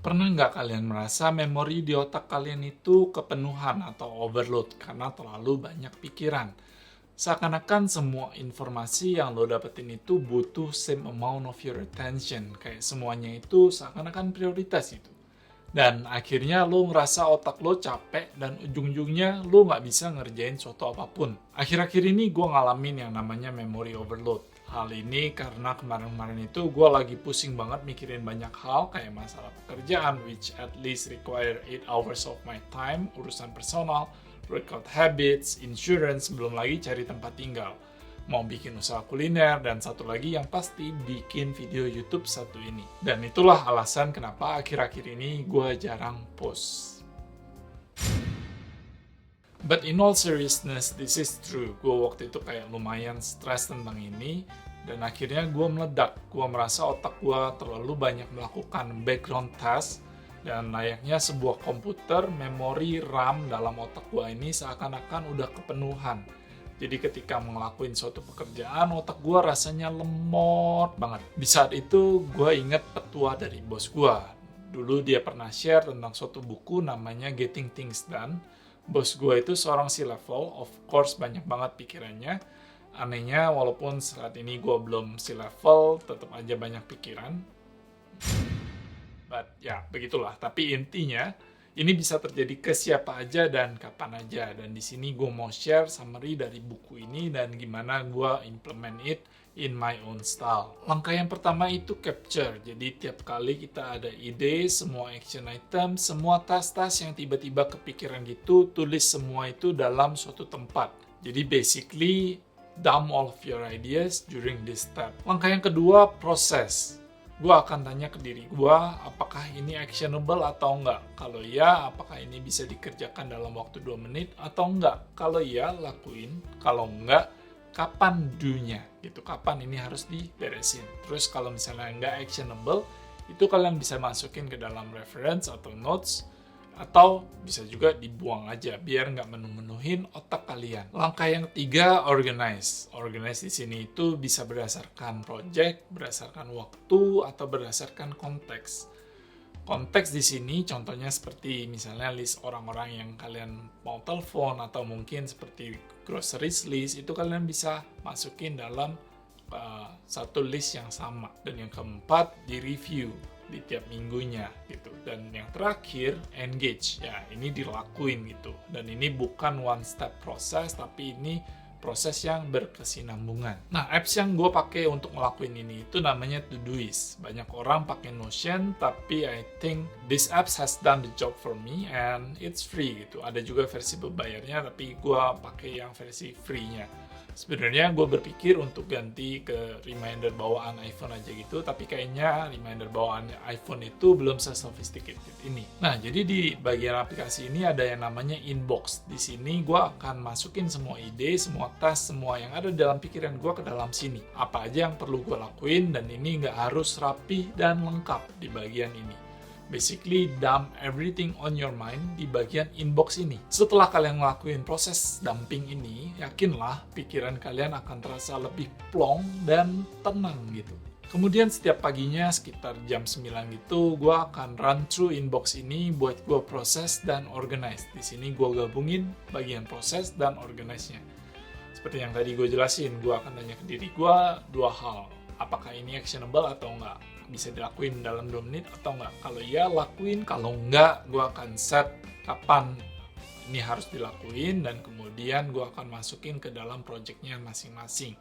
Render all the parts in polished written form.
Pernah nggak kalian merasa memori di otak kalian itu kepenuhan atau overload karena terlalu banyak pikiran? Seakan-akan semua informasi yang lo dapetin itu butuh same amount of your attention. Kayak semuanya itu seakan-akan prioritas itu. Dan akhirnya lo ngerasa otak lo capek dan ujung-ujungnya lo nggak bisa ngerjain suatu apapun. Akhir-akhir ini gue ngalamin yang namanya memory overload. Hal ini karena kemarin-kemarin itu gue lagi pusing banget mikirin banyak hal kayak masalah pekerjaan, which at least require 8 hours of my time, urusan personal, workout habits, insurance, belum lagi cari tempat tinggal. Mau bikin usaha kuliner, dan satu lagi yang pasti bikin video YouTube satu ini. Dan itulah alasan kenapa akhir-akhir ini gue jarang post. But in all seriousness, this is true. Gue waktu itu kayak lumayan stres tentang ini, dan akhirnya gue meledak. Gue merasa otak gue terlalu banyak melakukan background task, dan layaknya sebuah komputer, memori RAM dalam otak gue ini seakan-akan udah kepenuhan. Jadi ketika ngelakuin suatu pekerjaan, otak gue rasanya lemot banget. Di saat itu, gue inget petua dari bos gue. Dulu dia pernah share tentang suatu buku namanya Getting Things Done. Bos gue itu seorang C-level, of course banyak banget pikirannya. Anehnya, walaupun saat ini gue belum C-level, tetap aja banyak pikiran. But ya, begitulah. Tapi intinya, ini bisa terjadi ke siapa aja dan kapan aja. Dan di sini gue mau share summary dari buku ini dan gimana gue implement it in my own style. Langkah yang pertama itu capture. Jadi tiap kali kita ada ide, semua action item, semua tas-tas yang tiba-tiba kepikiran gitu, tulis semua itu dalam suatu tempat. Jadi basically, dump all of your ideas during this step. Langkah yang kedua, proses. Gue akan tanya ke diri gue, apakah ini actionable atau enggak? Kalau iya, apakah ini bisa dikerjakan dalam waktu 2 menit atau enggak? Kalau iya, lakuin. Kalau enggak, kapan do-nya? Gitu, kapan ini harus diberesin. Terus kalau misalnya enggak actionable, itu kalian bisa masukin ke dalam reference atau notes, atau bisa juga dibuang aja biar nggak menu-menuhin otak kalian. Langkah yang ketiga, organize. Organize di sini itu bisa berdasarkan project, berdasarkan waktu, atau berdasarkan konteks. Konteks di sini contohnya seperti misalnya list orang-orang yang kalian mau telepon, atau mungkin seperti groceries list, itu kalian bisa masukin dalam satu list yang sama. Dan yang keempat, di review di tiap minggunya gitu. Dan yang terakhir, engage. Ya, ini dilakuin gitu. Dan ini bukan one step proses, tapi ini proses yang berkesinambungan. Nah, apps yang gue pakai untuk ngelakuin ini itu namanya Todoist. Banyak orang pakai Notion, tapi I think this apps has done the job for me and it's free gitu. Ada juga versi berbayarnya, tapi gue pakai yang versi free-nya. Sebenarnya gue berpikir untuk ganti ke reminder bawaan iPhone aja gitu, tapi kayaknya reminder bawaan iPhone itu belum se-sophisticated ini. Nah, jadi di bagian aplikasi ini ada yang namanya inbox. Di sini gue akan masukin semua ide, semua task, semua yang ada dalam pikiran gue ke dalam sini. Apa aja yang perlu gue lakuin, dan ini nggak harus rapi dan lengkap di bagian ini. Basically, dump everything on your mind di bagian inbox ini. Setelah kalian ngelakuin proses dumping ini, yakinlah pikiran kalian akan terasa lebih plong dan tenang gitu. Kemudian setiap paginya sekitar jam 9 gitu, gue akan run through inbox ini buat gue proses dan organize. Di sini gue gabungin bagian proses dan organize-nya. Seperti yang tadi gue jelasin, gue akan tanya ke diri gue 2 hal. Apakah ini actionable atau enggak? Bisa dilakuin dalam 2 menit atau enggak? Kalau iya, lakuin. Kalau enggak, gue akan set kapan ini harus dilakuin, dan kemudian gue akan masukin ke dalam projectnya masing-masing.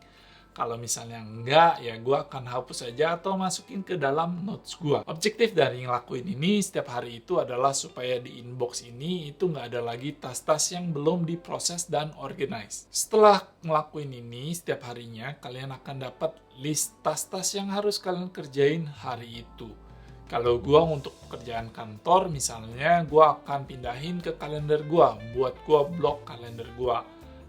Kalau misalnya enggak, ya gue akan hapus aja atau masukin ke dalam notes gue. Objektif dari ngelakuin ini setiap hari itu adalah supaya di inbox ini itu nggak ada lagi tas-tas yang belum diproses dan organize. Setelah ngelakuin ini setiap harinya, kalian akan dapat list tas-tas yang harus kalian kerjain hari itu. Kalau gue untuk pekerjaan kantor, misalnya gue akan pindahin ke kalender gue, buat gue blok kalender gue.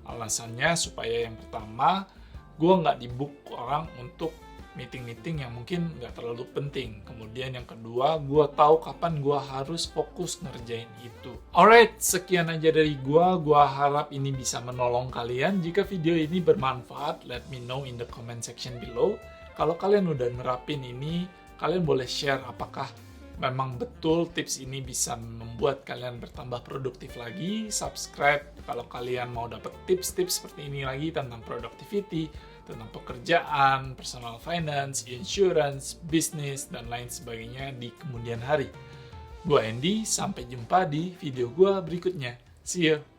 Alasannya supaya yang pertama, gue nggak di-book orang untuk meeting-meeting yang mungkin nggak terlalu penting. Kemudian yang kedua, gue tahu kapan gue harus fokus ngerjain itu. Alright, sekian aja dari gue. Gue harap ini bisa menolong kalian. Jika video ini bermanfaat, let me know in the comment section below. Kalau kalian udah nerapin ini, kalian boleh share apakah memang betul tips ini bisa membuat kalian bertambah produktif lagi. Subscribe kalau kalian mau dapat tips-tips seperti ini lagi tentang productivity, tentang pekerjaan, personal finance, insurance, bisnis, dan lain sebagainya di kemudian hari. Gua Andy, sampai jumpa di video gua berikutnya. See you!